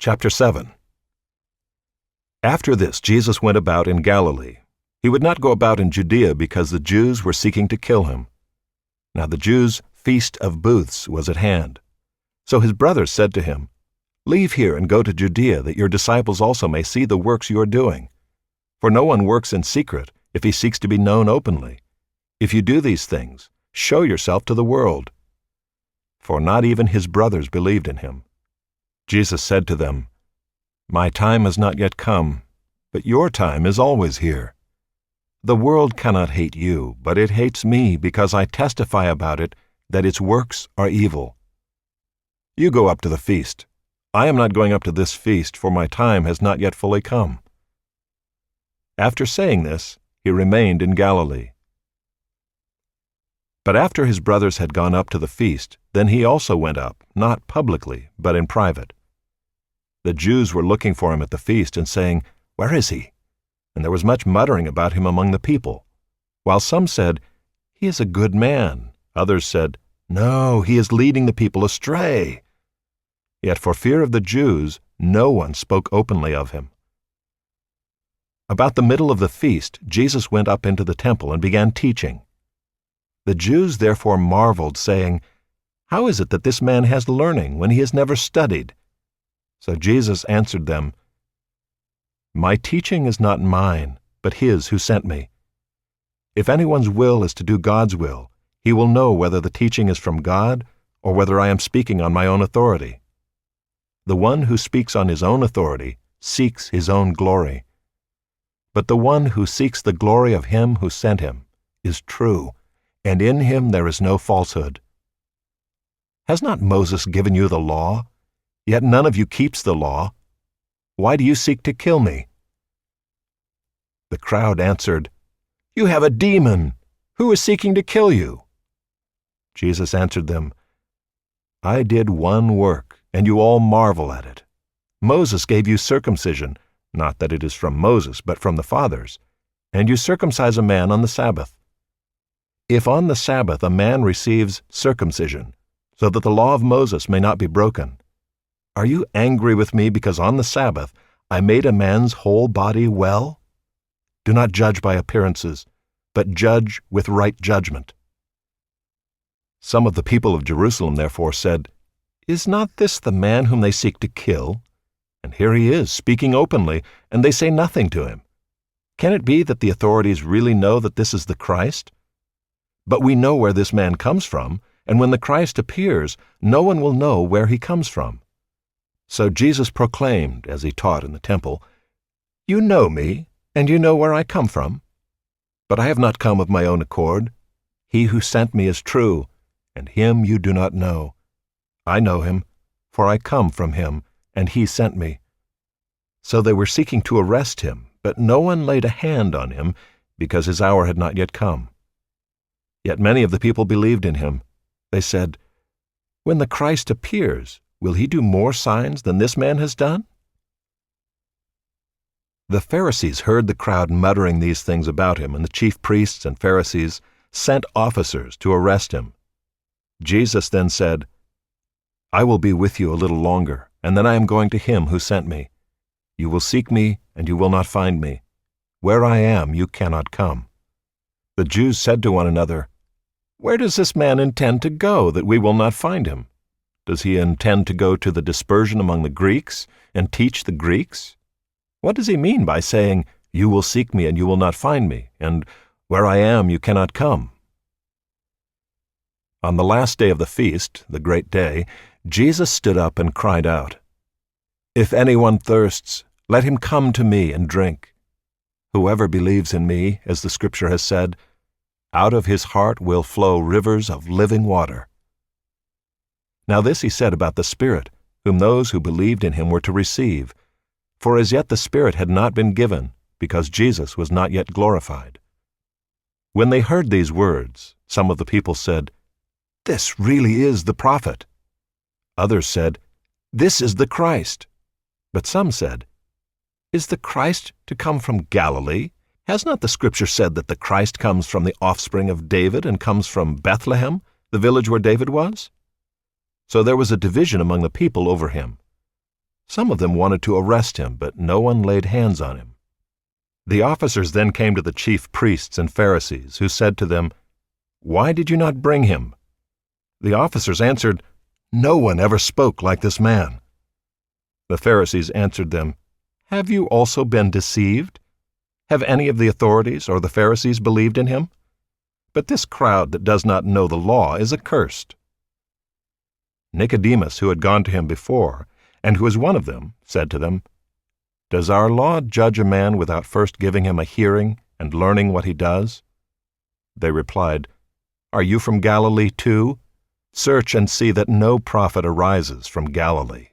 Chapter 7. After this, Jesus went about in Galilee. He would not go about in Judea because the Jews were seeking to kill him. Now the Jews' feast of booths was at hand. So his brothers said to him, "Leave here and go to Judea, that your disciples also may see the works you are doing. For no one works in secret if he seeks to be known openly. If you do these things, show yourself to the world." For not even his brothers believed in him. Jesus said to them, "My time has not yet come, but your time is always here. The world cannot hate you, but it hates me because I testify about it that its works are evil. You go up to the feast. I am not going up to this feast, for my time has not yet fully come." After saying this, he remained in Galilee. But after his brothers had gone up to the feast, then he also went up, not publicly, but in private. The Jews were looking for him at the feast and saying, "Where is he?" And there was much muttering about him among the people. While some said, "He is a good man." Others said, "No, he is leading the people astray." Yet for fear of the Jews, no one spoke openly of him. About the middle of the feast, Jesus went up into the temple and began teaching. The Jews therefore marveled, saying, "How is it that this man has learning when he has never studied?" So Jesus answered them, "My teaching is not mine, but his who sent me. If anyone's will is to do God's will, he will know whether the teaching is from God or whether I am speaking on my own authority. The one who speaks on his own authority seeks his own glory. But the one who seeks the glory of him who sent him is true, and in him there is no falsehood. Has not Moses given you the law? Yet none of you keeps the law. Why do you seek to kill me?" The crowd answered, "You have a demon. Who is seeking to kill you?" Jesus answered them, "I did one work, and you all marvel at it. Moses gave you circumcision, not that it is from Moses, but from the fathers, and you circumcise a man on the Sabbath. If on the Sabbath a man receives circumcision, so that the law of Moses may not be broken, are you angry with me because on the Sabbath I made a man's whole body well? Do not judge by appearances, but judge with right judgment." Some of the people of Jerusalem therefore said, "Is not this the man whom they seek to kill? And here he is, speaking openly, and they say nothing to him. Can it be that the authorities really know that this is the Christ? But we know where this man comes from, and when the Christ appears, no one will know where he comes from." So Jesus proclaimed, as he taught in the temple, "You know me, and you know where I come from. But I have not come of my own accord. He who sent me is true, and him you do not know. I know him, for I come from him, and he sent me." So they were seeking to arrest him, but no one laid a hand on him, because his hour had not yet come. Yet many of the people believed in him. They said, "When the Christ appears, will he do more signs than this man has done?" The Pharisees heard the crowd muttering these things about him, and the chief priests and Pharisees sent officers to arrest him. Jesus then said, "I will be with you a little longer, and then I am going to him who sent me. You will seek me, and you will not find me. Where I am, you cannot come." The Jews said to one another, "Where does this man intend to go, that we will not find him? Does he intend to go to the dispersion among the Greeks and teach the Greeks? What does he mean by saying, 'You will seek me and you will not find me,' and 'Where I am you cannot come'?" On the last day of the feast, the great day, Jesus stood up and cried out, "If anyone thirsts, let him come to me and drink. Whoever believes in me, as the Scripture has said, out of his heart will flow rivers of living water." Now this he said about the Spirit, whom those who believed in him were to receive, for as yet the Spirit had not been given, because Jesus was not yet glorified. When they heard these words, some of the people said, "This really is the prophet." Others said, "This is the Christ." But some said, "Is the Christ to come from Galilee? Has not the Scripture said that the Christ comes from the offspring of David and comes from Bethlehem, the village where David was?" So there was a division among the people over him. Some of them wanted to arrest him, but no one laid hands on him. The officers then came to the chief priests and Pharisees, who said to them, "Why did you not bring him?" The officers answered, "No one ever spoke like this man." The Pharisees answered them, "Have you also been deceived? Have any of the authorities or the Pharisees believed in him? But this crowd that does not know the law is accursed." Nicodemus, who had gone to him before, and who was one of them, said to them, "Does our law judge a man without first giving him a hearing and learning what he does?" They replied, "Are you from Galilee too? Search and see that no prophet arises from Galilee."